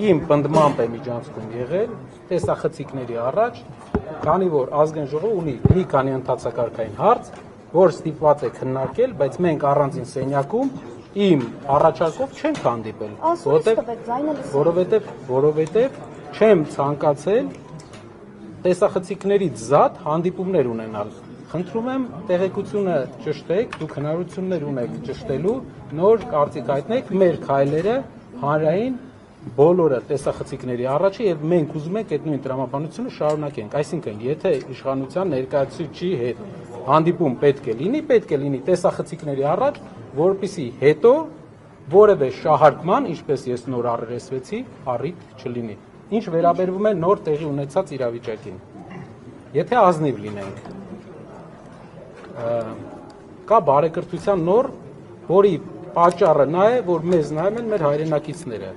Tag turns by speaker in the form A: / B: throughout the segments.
A: իմ պնդմամբ է միջանցքում եղել տեսախցիկների առաջ, քանի որ ազգային ժողովը ունի մի քանի ընդհանրակարգային հարց, որ ստիպված է քննարկել, բայց մենք առանձին սենյակում իմ առաջարկով չենք հանդիպել, որովհետև չեմ ցանկացել տեսախցիկներից զատ հանդիպումներ ունենալ։ Խնդրում եմ տեղեկությունը ճշտեք, դուք հնարավորություններ ունեք ճշտելու, նոր կարծիք հայտնեք մեր քայլերը հանրային բոլորը տեսախցիկների առաջ եւ մենք ուզում ենք այդ նույն տրամաբանությունը շարունակենք, այսինքն եթե իշխանության ներկայացուցիչի հետ հանդիպում պետք է լինի տեսախցիկների առաջ, որպեսզի հետո որևէ շահարկման, ինչպես ես նոր առերեսվեցի, առիթ չլինի։ Ինչ վերաբերվում է նոր տեղի ունեցած իրավիճակին։ Եթե ազնիվ լինենք, կա բարեկրթության նոր, որի պատճառը նա է, որ մեզ նայում են մեր հայրենակիցները։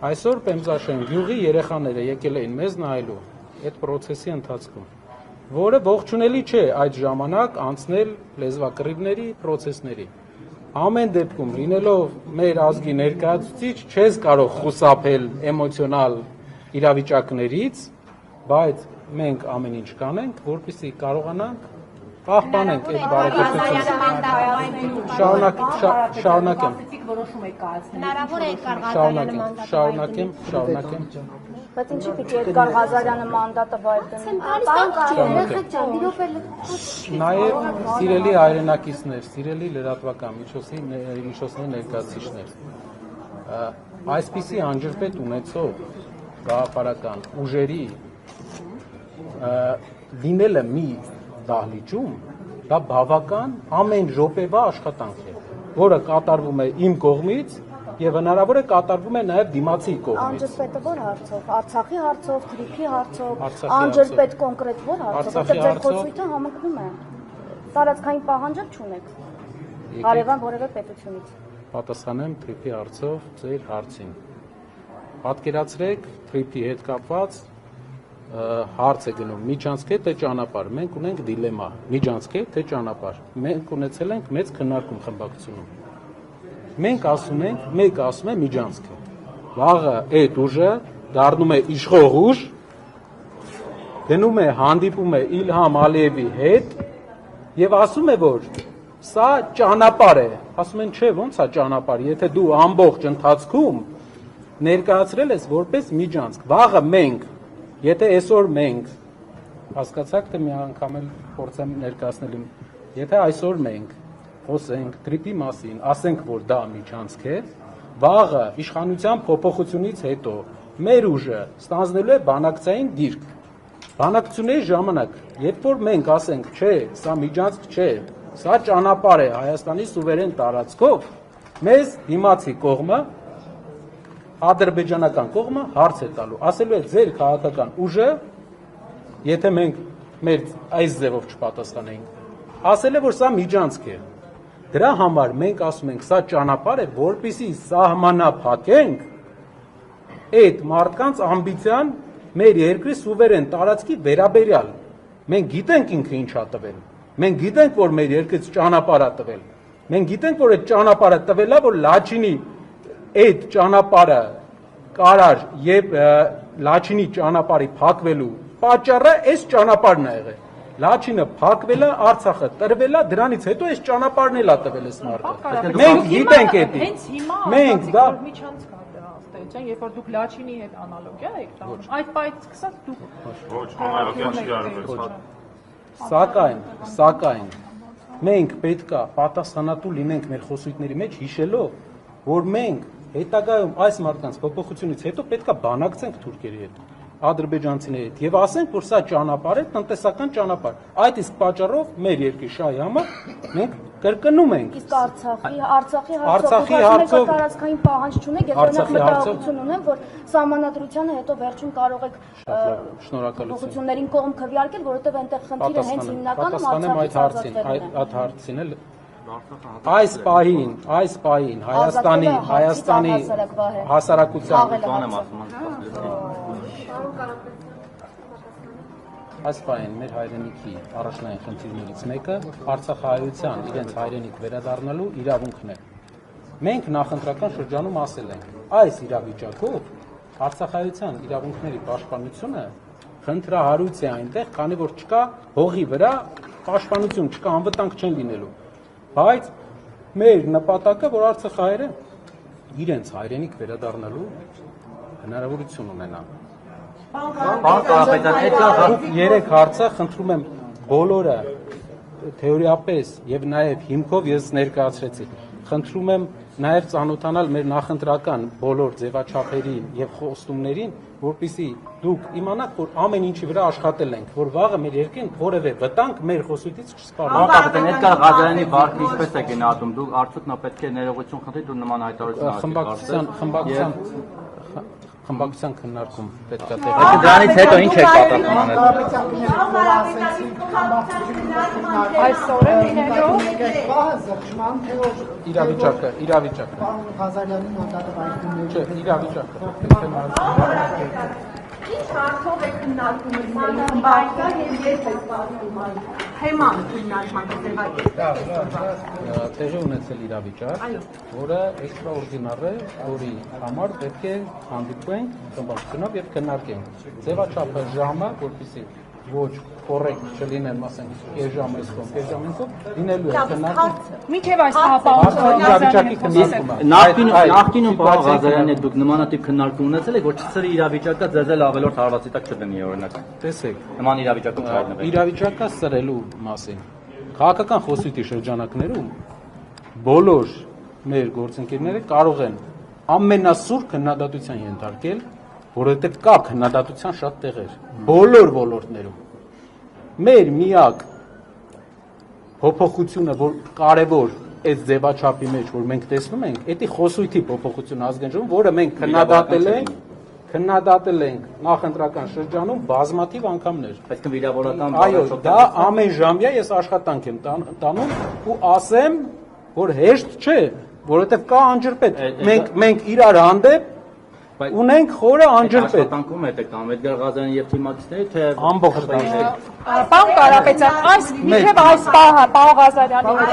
A: Այսօր Պեմզաշեն գյուղի երեխաները եկել էին մեզ նայելու այդ process-ի ընթացքում, որը ողջունելի չէ այդ ժամանակ անցնել լեզվակռիվների process-ների։ Ամեն դեպքում լինելով մեր ազգի ներկայացուցիչ չես կարող խուսափել էմոցիոնալ իրավիճակներից, բայց մենք ամեն ինչ կանենք, որպեսզի կարողանանք պահպանենք այդ բարեկրթությունը։ Շարունակեմ։
B: Բայց ինչի՞ պիտի Էդգար Ղազարյանը մանդատը
A: Նաև սիրելի հայրենակիցներ, սիրելի լրատվական միջոցների ներկայացուցիչներ, այսպիսի անջրպետ ունեցող գաղափարական ուժերի լինելը մի դահլիճում, դա բավական ամեն րոպեվա աշխատանք է, որը կատարվում է իմ կողմից եւ հնարավոր է կատարվում է նաեւ դիմացի կողմից։
B: Անջրպետը ո՞ր հարցով, Արցախի հարցով, Թրիփի հարցով, անջրպետ կոնկրետ ո՞ր հարցով, որտեղ ձեր խոսույթը համընկնում է։ Տարածքային պահանջակ չունեք հարևան որևէ պետությունից։
A: Պատասխանեմ Թրիփի հարցով ձեր հարցին։ Պատկերացրեք Թրիփի հետ կապված հարց է գնում միջանցք է թե ճանապարհ, մենք ունենք դիլեմա, միջանցք է թե ճանապարհ, մենք ունեցել ենք մեծ քննարկում խմբակցությունում, մենք ասում ենք, մեկը ասում է միջանցք է, վաղը այդ ուժը դառնում է իշխող ուժ, գնում է հանդիպում է Իլհամ Ալիևի հետ եւ ասում է, որ սա ճանապարհ է, ասում են չէ, ոնց է ճանապարհ, եթե դու ամբողջ ընթացքում ներկայացրել ես որպես միջանցք, վաղը մենք Եթե այսօր մենք, հասկացաք, թե մի անգամ էլ փորձեմ ներկայացնել իմ, եթե այսօր մենք խոսենք Թրիփի մասին, ասենք, որ դա միջանցք է, վաղը իշխանության փոփոխությունից հետո մեր ուժը ստանձնելու է բանակցային դիրք։ Բանակցությունների ժամանակ, երբ որ մենք ասենք, չէ, սա միջանցք չէ, սա ճանապարհ է Հայաստանի սուվերեն տարածքով, մեզ դիմացի կողմը ադրբեջանական կողմը հարց է տալու, ասելու է ձեր քաղաքական ուժը, եթե մենք մեր այս ձևով չպատասխանենք, ասել է, որ սա միջանցք է, դրա համար մենք ասում ենք, սա ճանապարհ է, որպեսզի սահմանափակենք այդ մարդկանց ամբիցիան մեր երկրի սուվերեն տարածքի վերաբերյալ, մենք գիտենք ինքը ինչ ա տվել, մենք գիտենք, որ մեր երկրից ճանապարհ ա տվել, մենք գիտենք, որ այդ ճանապարհը տվել ա, որ Լաչինի այդ ճանապարհը կարար եւ Լաչինի ճանապարհի փակվելու պատճառը այս ճանապարհն է եղել։ Լաչինը փակվել է, Արցախը տրվել է, դրանից հետո այս ճանապարհն էլ ա տվել այս մարդը։ Մենք գիտենք դա։
C: Հենց հիմա մենք դա միջանցք է ըստեյության, երբ որ դուք Լաչինի հետ անալոգիա եք տանում, այդ պայից սկսած
A: դուք Սակայն մենք պետքա պատասխանատու լինենք մեր խոսույթների մեջ հիշելով, որ մենք հետագայում այս մարդկանց փոփոխությունից հետո պետքա բանակցենք թուրքերի հետ, ադրբեջանցիների հետ եւ ասենք, որ սա ճանապարհ է, տնտեսական ճանապարհ։ Այդ իսկ պատճառով մեր երկրի շահի համար մենք կրկնում ենք։
B: Իսկ Արցախի հարցով տարածքային պահանջ չունեք, եւ օրինակ մտահոգություն ունեմ, որ սահմանադրությանը հետո վերջում կարող եք փոփոխություններին կողմ քվեարկել, որովհետեւ այնտեղ խնդիրը հենց հիմնականում
A: այդ հարցին էլ Այս պահին Հայաստանի հասարակության այս պահին մեր հայրենիքի առաջնային խնդիրներից մեկը արցախահայության իրենց հայրենիք վերադառնալու իրավունքն է։ Մենք նախընտրական շրջանում ասել ենք, այս իրավիճակով Արցախայցյան իրավունքների պաշտպանությունը խնդրահարույց է այնտեղ, քանի որ չկա հողի վրա պաշտպանություն, չկա անվտանգ չեն լինելու։ Բայց մեր նպատակը, որ արցախահայերը իրենց հայրենիք վերադառնալու հնարավորություն ունենան։
D: Պարոն Կարապետյան,
A: Երեք հարցը խնդրում եմ բոլորը թեորիապես եւ նաեւ հիմքով ես ներկայացրեցի։ Խնդրում եմ նաեւ ծանոթանալ մեր նախընտրական բոլոր ձևաչափերին եւ խոստումներին, որպեսզի դուք իմանաք, որ ամեն ինչի վրա աշխատել ենք, որ վաղը մեր երկրին որևէ վտանգ մեր խոսույթից չսպառնա։
D: Պարոն Կարապետյան, Էդգար Ղազարյանի վարկը ինչպես է գնահատում, դուք արդյոք նա պետք է ներողություն խնդրի, դու նման հայտարարություն
A: Խմբակցության քննարկում պետք է
D: տեղի։ Դրանից հետո ինչ եք պատասխան անել։
C: Այսօր է լինելով
A: իրավիճակը։
E: Պարոն Ղազարյանի մանդատը վայրկումներ։
A: Չէ, իրավիճակը։
F: Ինչ հարցով է քննարկումը խմբակցության եւ երբ է սպասում այն թեման քննարկման
A: Տեղի ունեցել իրավիճակ, որը էքստրաորդինար է, որի համար պետք է հանդիպենք խմբակցությունով եւ քննարկենք։ Ձևաչափը ժամը, որպեսզի ոչ կոռեկտ չլինեն, ասենք, կես ժամ էս կողմ, կես ժամ ինքով, լինելու է քննարկում։
C: Մինչև այս տաղապահությունը
A: իրավիճակի քննարկումը։
D: Նախկինում պարոն Ղազարյանի դուք նմանատիպ քննարկում ունեցել եք, որ չծրի իրավիճակը ձեզ էլ ավելորդ հարվածի տակ չդնի օրինակ։
A: Տեսեք,
D: Նման իրավիճակում չհայտնվեք։
A: իրավիճակը սրելու մասին։ Քաղաքական խոսույթի շրջանակներում բոլոր մեր գործընկերները կարող են ամենասուր քննադատության ենթարկել, որովհետև կա քննադատության շատ տեղեր, բոլոր ոլորտներում։ Մեր միակ փոփոխությունը, որ կարևոր այս ձևաչափի մեջ, որ մենք տեսնում ենք, դա խոսույթի փոփոխությունը ազգային ժողովում, որը մենք քննադատել ենք նախընտրական շրջանում բազմաթիվ անգամներ։
D: Այսինքն վիրավորական
A: Այո, դա ամեն ժամյա ես աշխատանք եմ տանում ու ասեմ, որ հեշտ չէ, որովհետև կա անջրպետ։ Մենք իրար հանդեպ ունենք խորը անջրպետ։
D: Աշխատանքում եք կամ Էդգար Ղազարյանի եւ թիմակիցների թե
A: Ամբողջ
C: Պարոն Կարապետյան, այս մինչև այս պահը, պարոն Ղազարյանի հետ